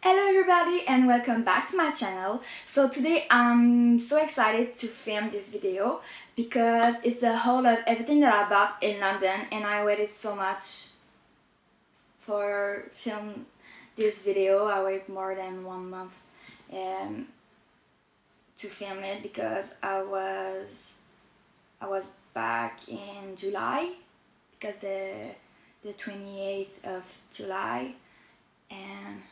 Hello everybody and welcome back to my channel. So today I'm so excited to film this video because it's the whole of everything that I bought in London, and I waited so much for film this video. I waited more than 1 month to film it because I was back in July, because the 28th of July, and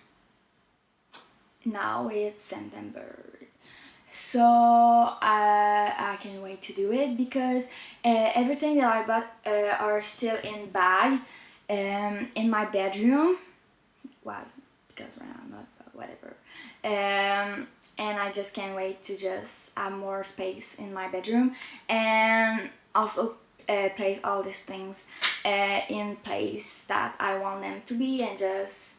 now it's September, so I can't wait to do it because everything that I bought are still in bag in my bedroom. Well, because right now I'm not, but whatever. And I just can't wait to just have more space in my bedroom, and also place all these things in place that I want them to be, and just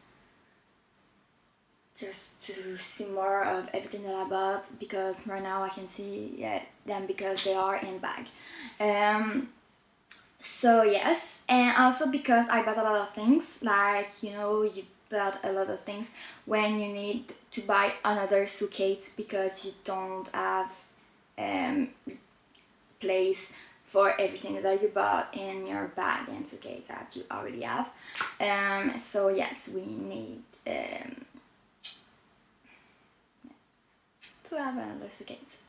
to see more of everything that I bought, because right now I can see them because they are in bag. So yes, and also because I bought a lot of things, like, you know, you bought a lot of things when you need to buy another suitcase because you don't have place for everything that you bought in your bag and suitcase that you already have. So yes, we need to have another suitcase.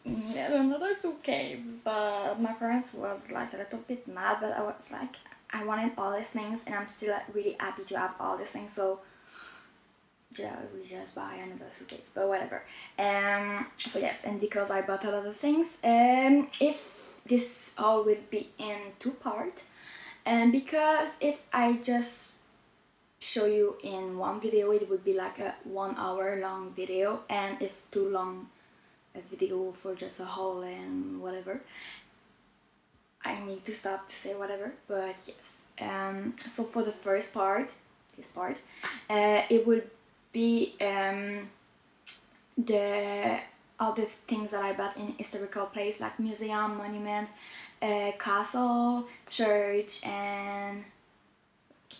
Yeah, another suitcase, but my parents was like a little bit mad, but I was like, I wanted all these things and I'm still really happy to have all these things, so we just buy another suitcase, but whatever. So yes, and because I bought a lot of things, if this all will be in 2 parts, and because if I just show you in one video, it would be like a 1 hour long video, and it's too long a video for just a haul and whatever. I need to stop to say whatever, but yes. So for the first part, this part, it would be all the things that I bought in historical place, like museum, monument, castle, church, and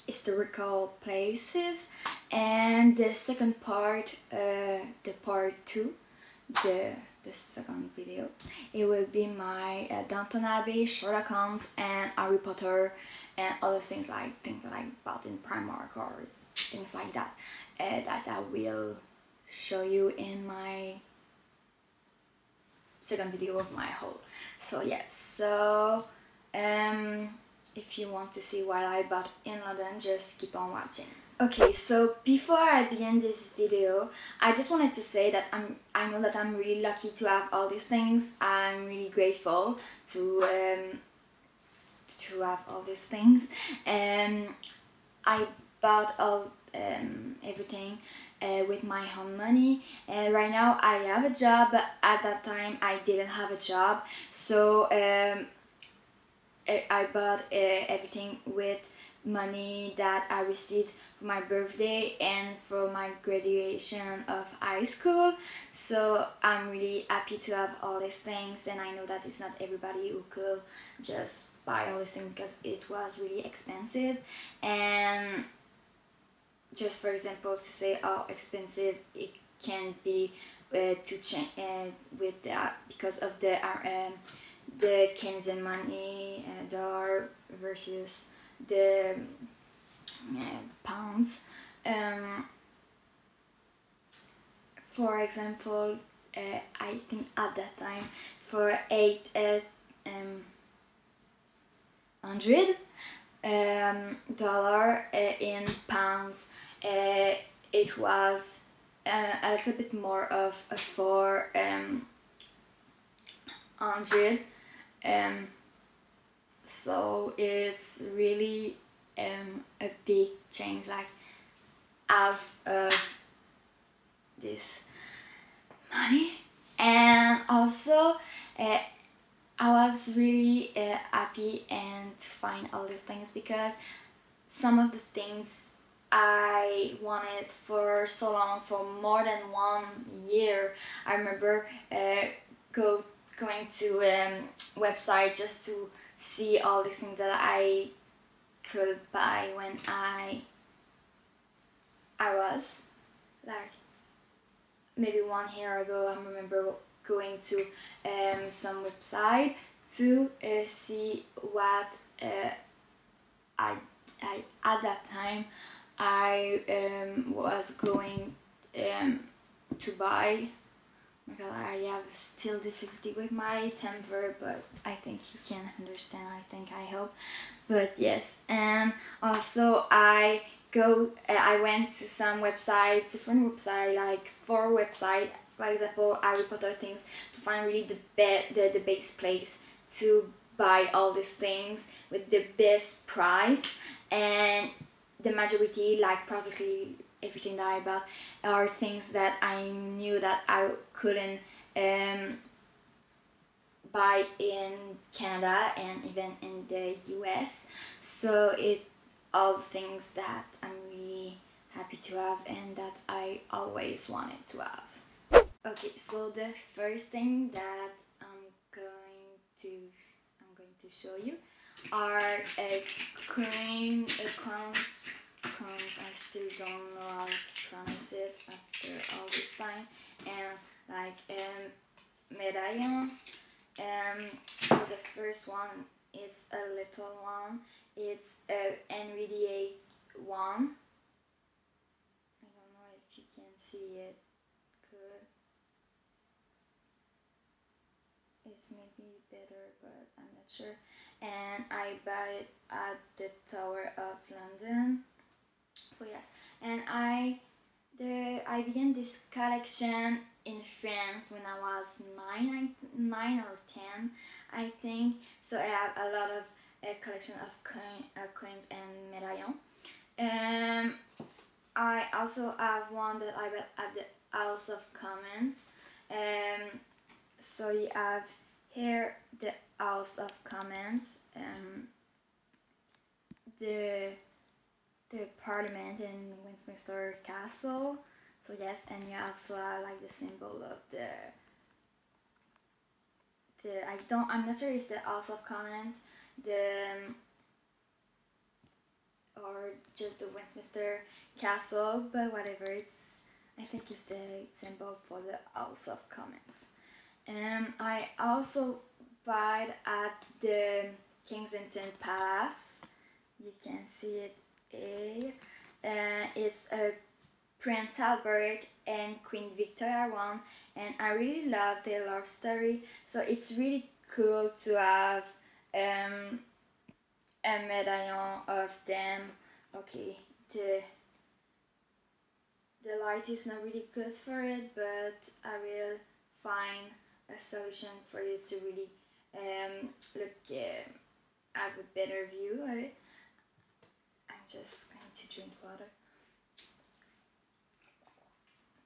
historical places. And the second part, the part 2, the second video, it will be my Downton Abbey, Sherlock and Harry Potter, and other things that I bought in Primark or things like that, that I will show you in my second video of my haul. So yes, so if you want to see what I bought in London, just keep on watching. Okay, so before I begin this video, I just wanted to say that I know that I'm really lucky to have all these things. I'm really grateful to have all these things. I bought everything with my own money. Right now I have a job, but at that time I didn't have a job, so I bought everything with money that I received for my birthday and for my graduation of high school. So I'm really happy to have all these things, and I know that it's not everybody who could just buy all these things because it was really expensive. And just for example, to say how expensive it can be to change with that, because of the Keynesian money dollar versus the pounds. For example, I think at that time for $800 in pounds, it was a little bit more of a 400. So it's really a big change, like half of this money. And also I was really happy and to find all these things, because some of the things I wanted for so long, for more than 1 year. I remember going to website just to see all these things that I could buy when I was was like maybe 1 year ago. I remember going to some website to see what I at that time I was going to buy. Oh my god, I have still difficulty with my temper, but I think you can understand. I hope. But yes, and also I went to some websites, different websites, like 4 websites, for example, Harry Potter things, to find really the best place to buy all these things with the best price. And the majority, like practically everything that I bought, are things that I knew that I couldn't buy in Canada and even in the US. So all things that I'm really happy to have and that I always wanted to have. Okay, so the first thing that I'm going to show you are crowns. I still don't know how to pronounce it after all this time, and like medallion. So the first one is a little one. It's a Henry VIII one. I don't know if you can see it good. It's maybe better, but I'm not sure. And I bought it at the Tower of London. So yes, and I began this collection in France when I was 9 or 10, I think. So I have a lot of collection of coins and medallions. I also have one that I bought at the House of Commons. So you have here the House of Commons, the Parliament in Westminster Castle. So yes, and you also have like the symbol of I'm not sure it's the House of Commons, or just the Westminster Castle, but whatever, I think it's the symbol for the House of Commons. I also bought at the Kensington Palace. You can see it here. It's a Prince Albert and Queen Victoria one, and I really love their love story. So it's really cool to have a medallion of them. Okay, the light is not really good for it, but I will find a solution for you to really have a better view of it. I'm just going to drink water,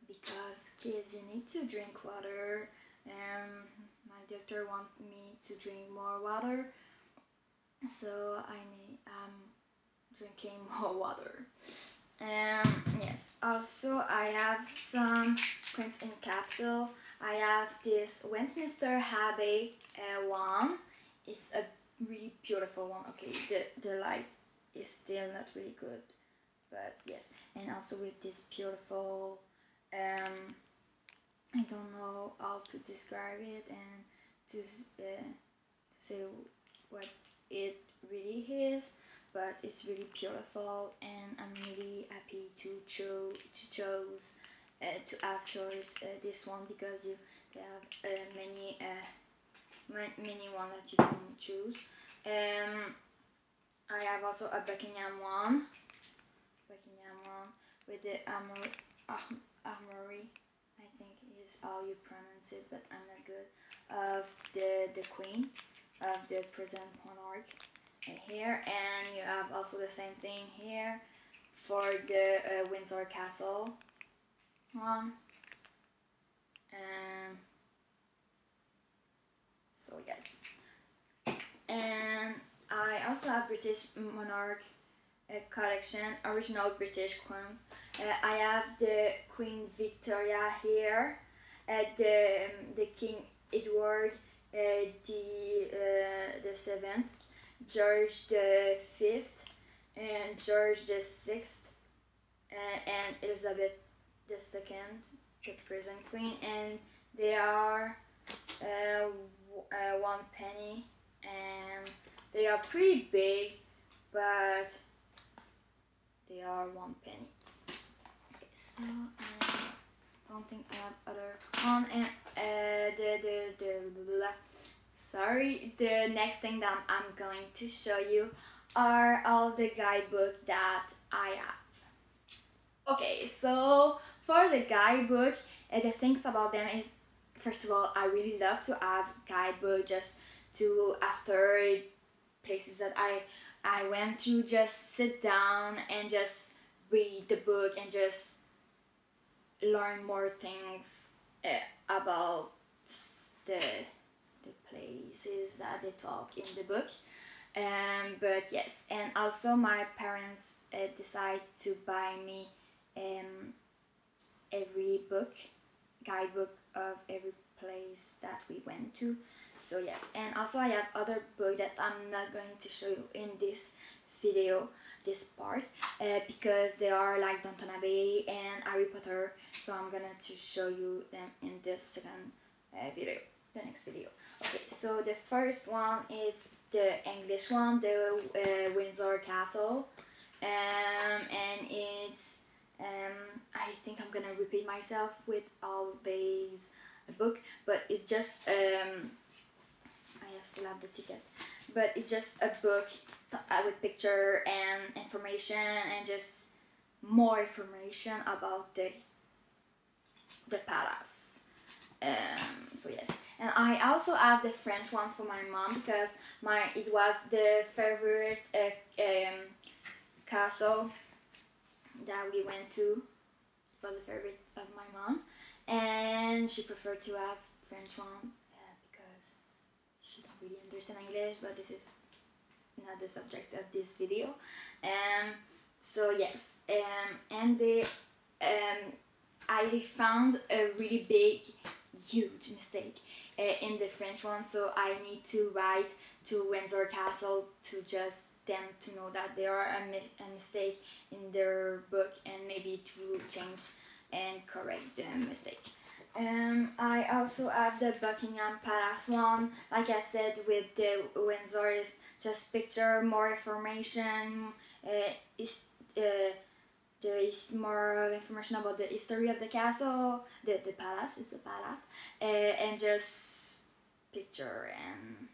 because kids, you need to drink water. My doctor wants me to drink more water, so I'm drinking more water. Yes, also I have some coins in capsule. I have this Westminster Abbey one. It's a really beautiful one. Okay, the light is still not really good, but yes. And also with this beautiful, I don't know how to describe it and to say what it really is, but it's really beautiful, and I'm really happy to choose to have this one, because they have many one that you can choose. I have also a Buckingham one with the armory, I think is how you pronounce it, but I'm not good, of the Queen, of the present monarch here. And you have also the same thing here for the Windsor Castle one. So yes, and I also have British monarch collection, original British queens. I have the Queen Victoria here, the King Edward the 7th, George the 5th, and George the 6th, and Elizabeth II, the present queen, and they are 1 penny, and they are pretty big, but they are 1 penny. Okay, so I don't think I have other one, and the next thing that I'm going to show you are all the guidebook that I have. Okay, so for the guidebook, the things about them is, first of all, I really love to have guidebook just to, after places that I went to, just sit down and just read the book and just learn more things about the places that they talk in the book. But yes, and also my parents decide to buy me every guidebook of every place that we went to. So yes, and also I have other book that I'm not going to show you in this video, this part, because they are like Downton Abbey and Harry Potter, so I'm gonna to show you them in the second video, the next video. Okay, so the first one is the English one, the Windsor Castle, and it's I think I'm gonna repeat myself with all these book, but it's just I still have the ticket, but it's just a book with picture and information and just more information about the palace. So yes, and I also have the French one for my mom because it was the favorite castle that we went to. It was the favorite of my mom, and she preferred to have French one because she don't really understand English, but this is not the subject of this video. So yes, and I found a really big, huge mistake in the French one, so I need to write to Windsor Castle to just them to know that there are a mistake in their book and maybe to change and correct the mistake. I also have the Buckingham Palace one. Like I said, with the Windsor is just picture, more information. There is more information about the history of the castle, the palace. It's a palace, and just picture and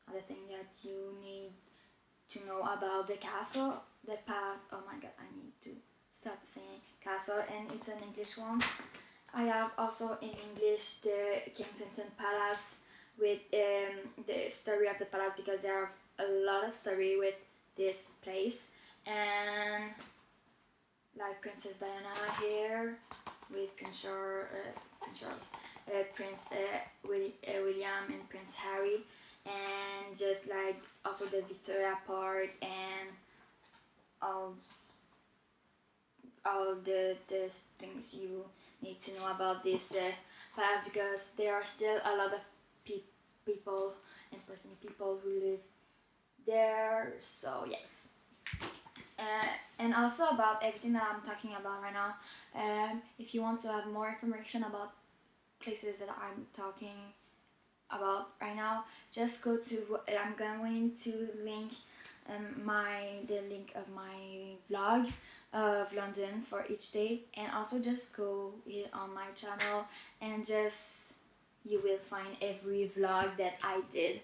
other thing that you need to know about the castle, the palace. Oh my god, I need to stop saying castle, and it's an English one. I have also in English the Kensington Palace with the story of the palace because there are a lot of story with this place, and like Princess Diana here with Prince William and Prince Harry, and just like also the Victoria part and all the things you need to know about this palace because there are still a lot of people, important people who live there. So yes. And also about everything that I'm talking about right now, if you want to have more information about places that I'm talking about right now, just go to, I'm going to link the link of my vlog of London for each day, and also just go here on my channel and just you will find every vlog that I did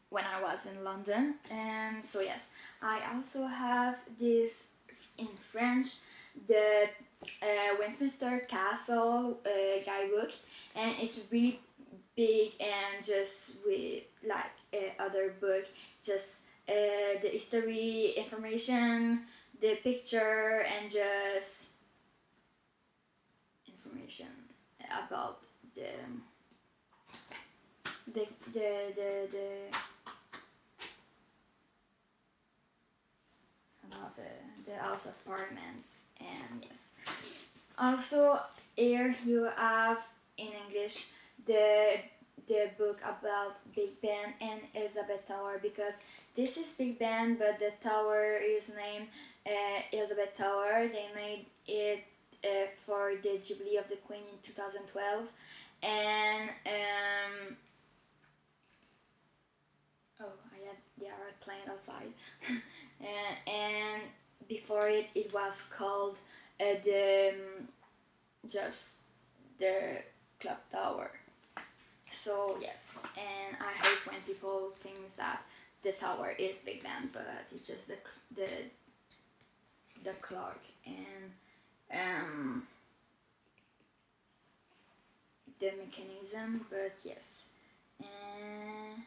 when I was in London. So yes, I also have this in French, the Westminster Castle guidebook, and it's really big and just with like other book, just the history information, the picture, and just information about the House of Parliament. And yes, also here you have in English the book about Big Ben and Elizabeth Tower, because this is Big Ben but the tower is named Elizabeth Tower. They made it for the Jubilee of the Queen in 2012, and they are playing outside. And before it was called just the clock tower. So yes, and I hate when people think that the tower is Big Ben, but it's just the clock and the mechanism. But yes, and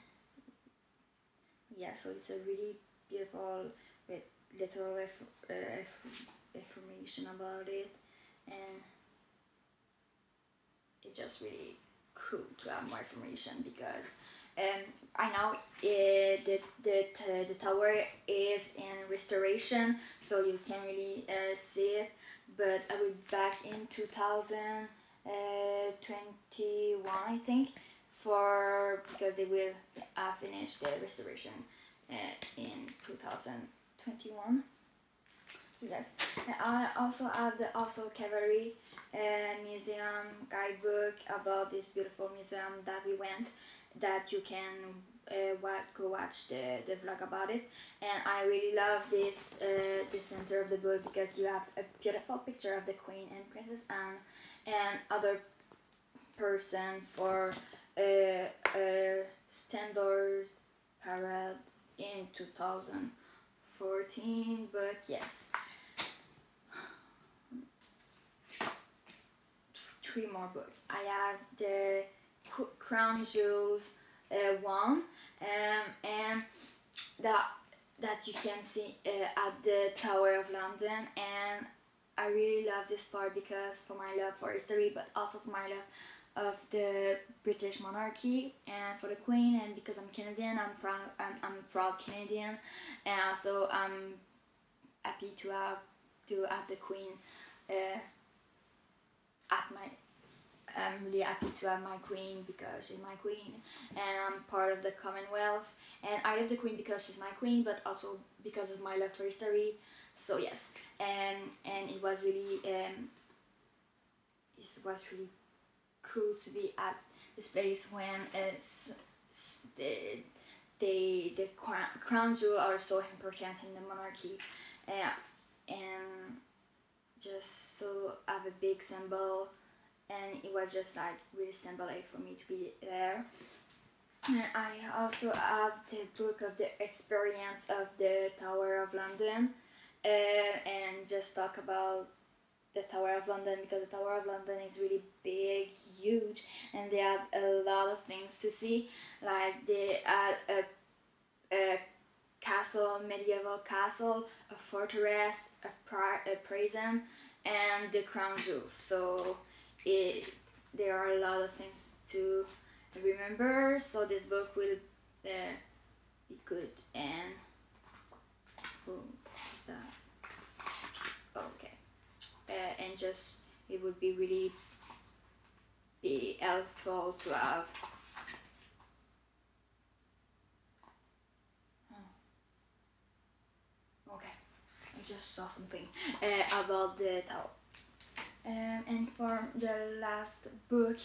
yeah, so it's a really beautiful with little information about it, and it's just really cool to have more information because I know the tower is in restoration, so you can't really see it. But I was back in 2021, I think, because they will finish the restoration in 2021. So yes, and I also have the Cavalry Museum guidebook about this beautiful museum that we went, that you can go watch the vlog about it. And I really love this the center of the book because you have a beautiful picture of the Queen and Princess Anne and other person for a standard parade in 2014. But yes, 3 more books. I have the Crown Jewels one, and that you can see at the Tower of London. And I really love this part because for my love for history, but also for my love of the British monarchy and for the Queen, and because I'm Canadian, I'm a proud Canadian, and also I'm happy to have the Queen I'm really happy to have my Queen because she's my Queen, and I'm part of the Commonwealth. And I love the Queen because she's my Queen, but also because of my love for history. So yes, and it was really cool to be at this place when the crown jewel are so important in the monarchy, and just so have a big symbol. And it was just like really symbolic for me to be there. And I also have the book of the experience of the Tower of London, and just talk about the Tower of London because the Tower of London is really big, huge, and they have a lot of things to see. Like they had a castle, medieval castle, a fortress, a prison, and the crown jewels. So there are a lot of things to remember, so this book will be good. And what's that? Okay, and just it would be really be helpful to have. Okay, I just saw something about the tower. And for the last book,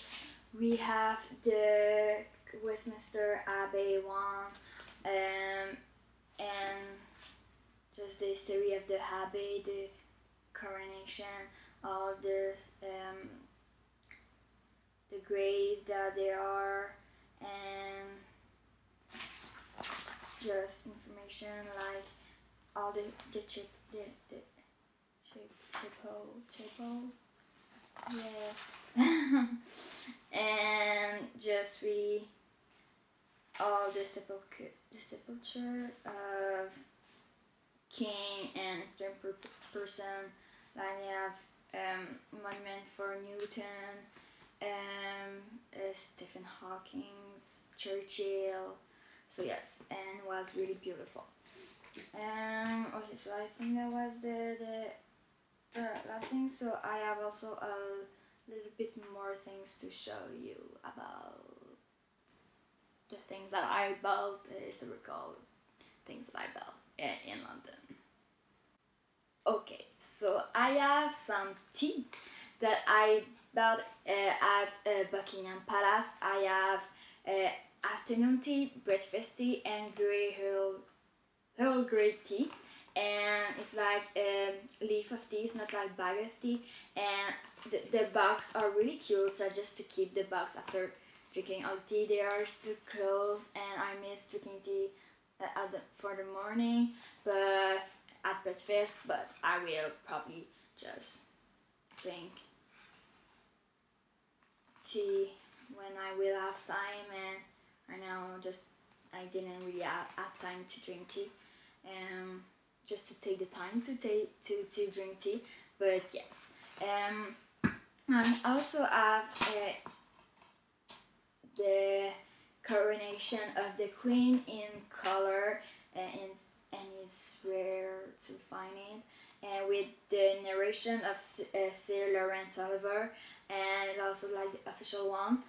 we have the Westminster Abbey one, and just the history of the Abbey, the coronation, all the grave that they are, and just information like all the chapel. Yes. And just really all the sepulture of king and third person. Like they have monument for Newton, Stephen Hawking's, Churchill. So yes, and it was really beautiful. Okay, so I think that was the last thing. So I have also a little bit more things to show you about the things that I bought, historical things that I bought in London. Okay, so I have some tea that I bought at Buckingham Palace. I have afternoon tea, breakfast tea, and Earl Grey tea. And it's like a leaf of tea, it's not like bag of tea. And the box are really cute, so just to keep the box after drinking all the tea. They are still closed, and I miss drinking tea for the morning, but at breakfast. But I will probably just drink tea when I will have time, and right now I didn't really have time to drink tea, just to take the time to drink tea. But yes, I also have the coronation of the Queen in color, and it's rare to find it, with the narration of Sir Lawrence Oliver, and it's also like the official one.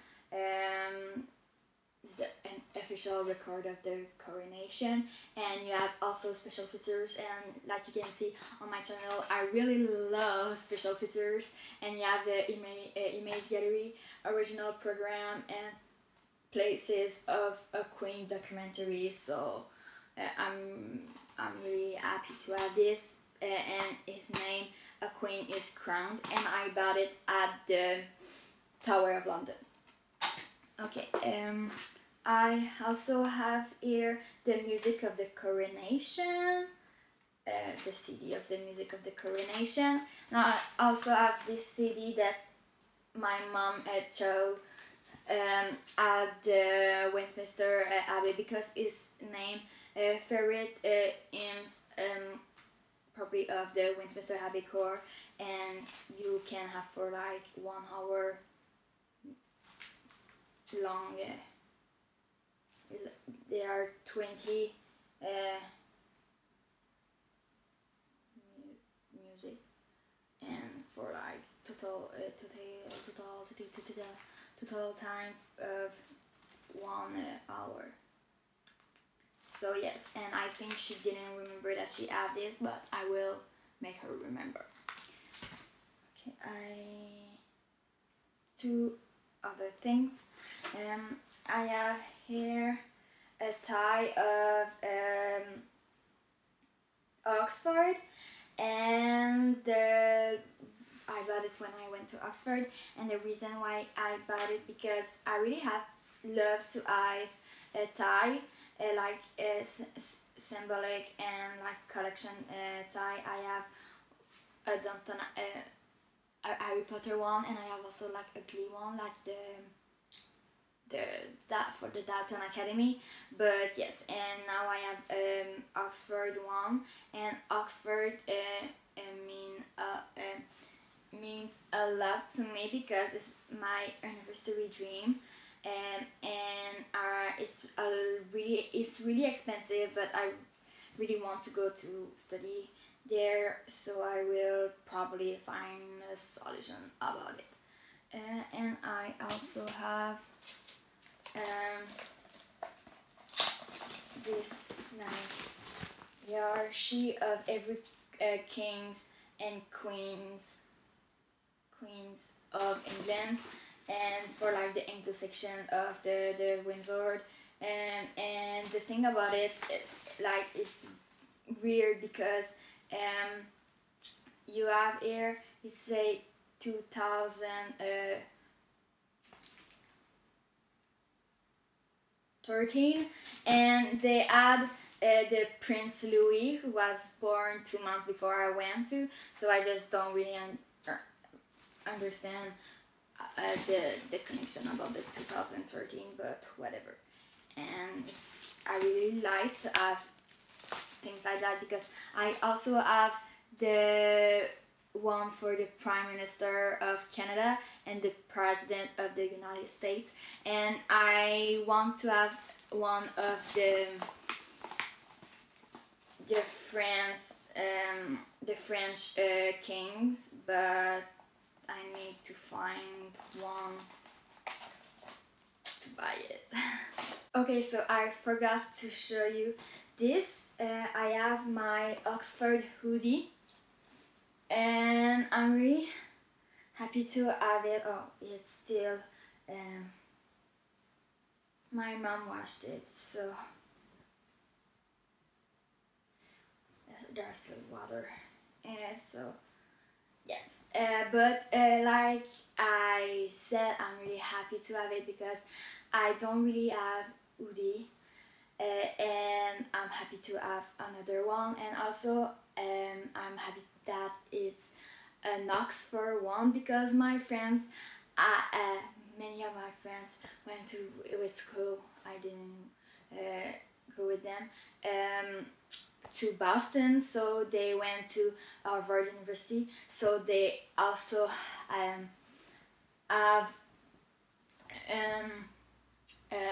An official record of the coronation, and you have also special features, and like you can see on my channel, I really love special features. And you have the image gallery, original program, and places of a Queen documentary. So I'm really happy to have this, and his name, A Queen is Crowned, and I bought it at the Tower of London. Okay, I also have here the music of the coronation, the CD of the music of the coronation. Now I also have this CD that my mom had chose at the Westminster Abbey, because it's named favorite hymns probably of the Westminster Abbey choir, and you can have for like 1 hour long. There are 20 music, and for like total time of 1 hour. So yes, and I think she didn't remember that she had this, but I will make her remember. Okay, two other things. I have here a tie of Oxford, and I bought it when I went to Oxford, and the reason why I bought it because I really love to have a tie, like a symbolic and like collection tie. I have a Downton, a Harry Potter one, and I have also like a Glee one, like that for the Downton Academy. But yes, and now I have Oxford one, and Oxford means a lot to me because it's my anniversary dream, and it's really expensive, but I really want to go to study there, so I will probably find a solution about it. And I also have this hierarchy of every kings and queens of England, and for like the Anglo section of the Windsor, and the thing about it, it's weird because you have here, it's a 2013, and they add the Prince Louis, who was born 2 months before I went to, so I just don't really understand the connection about the 2013, but whatever. And I really like to have things like that, because I also have the one for the Prime Minister of Canada and the President of the United States, and I want to have one of the French kings, but I need to find one to buy it. Okay, so I forgot to show you this. I have my Oxford hoodie, and I'm really happy to have it. Oh, it's still my mom washed it, so there's still water in it, so yes. But like I said, I'm really happy to have it because I don't really have hoodie, and I'm happy to have another one, and also I'm happy that it's an Oxford one because my friends, many of my friends went to with school. I didn't go with them to Boston, so they went to Harvard University. So they also have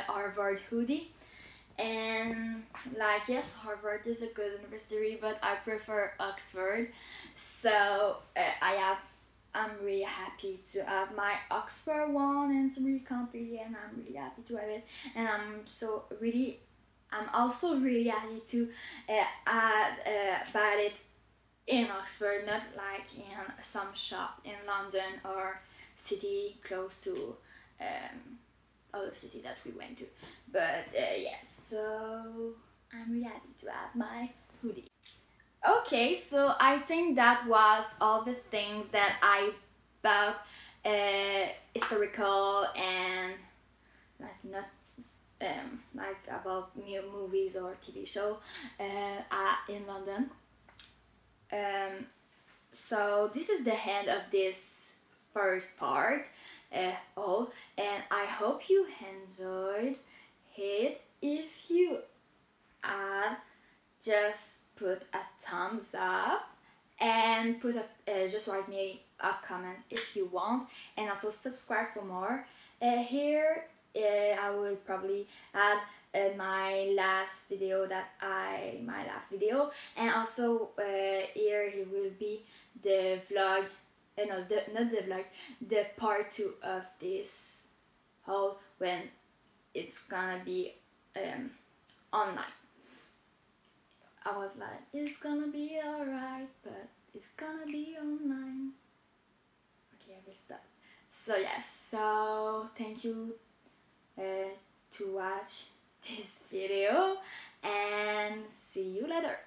Harvard hoodie. And like, yes, Harvard is a good university, but I prefer Oxford. So I'm really happy to have my Oxford one, and it's really comfy, and I'm really happy to have it. And I'm also really happy to buy it in Oxford, not like in some shop in London or city close to other city that we went to. But yes, so I'm really happy to have my hoodie. Okay, so I think that was all the things that I bought, historical and like not like about new movies or TV show in London. So this is the end of this first part. All, and I hope you enjoyed it. If you had, just put a thumbs up and just write me a comment if you want, and also subscribe for more. Here I will probably add my last video, and also here it will be the vlog. No, not the vlog, the part 2 of this haul when it's gonna be online. I was like, it's gonna be alright, but it's gonna be online. Okay, I will stop. So yes, so thank you to watch this video, and see you later.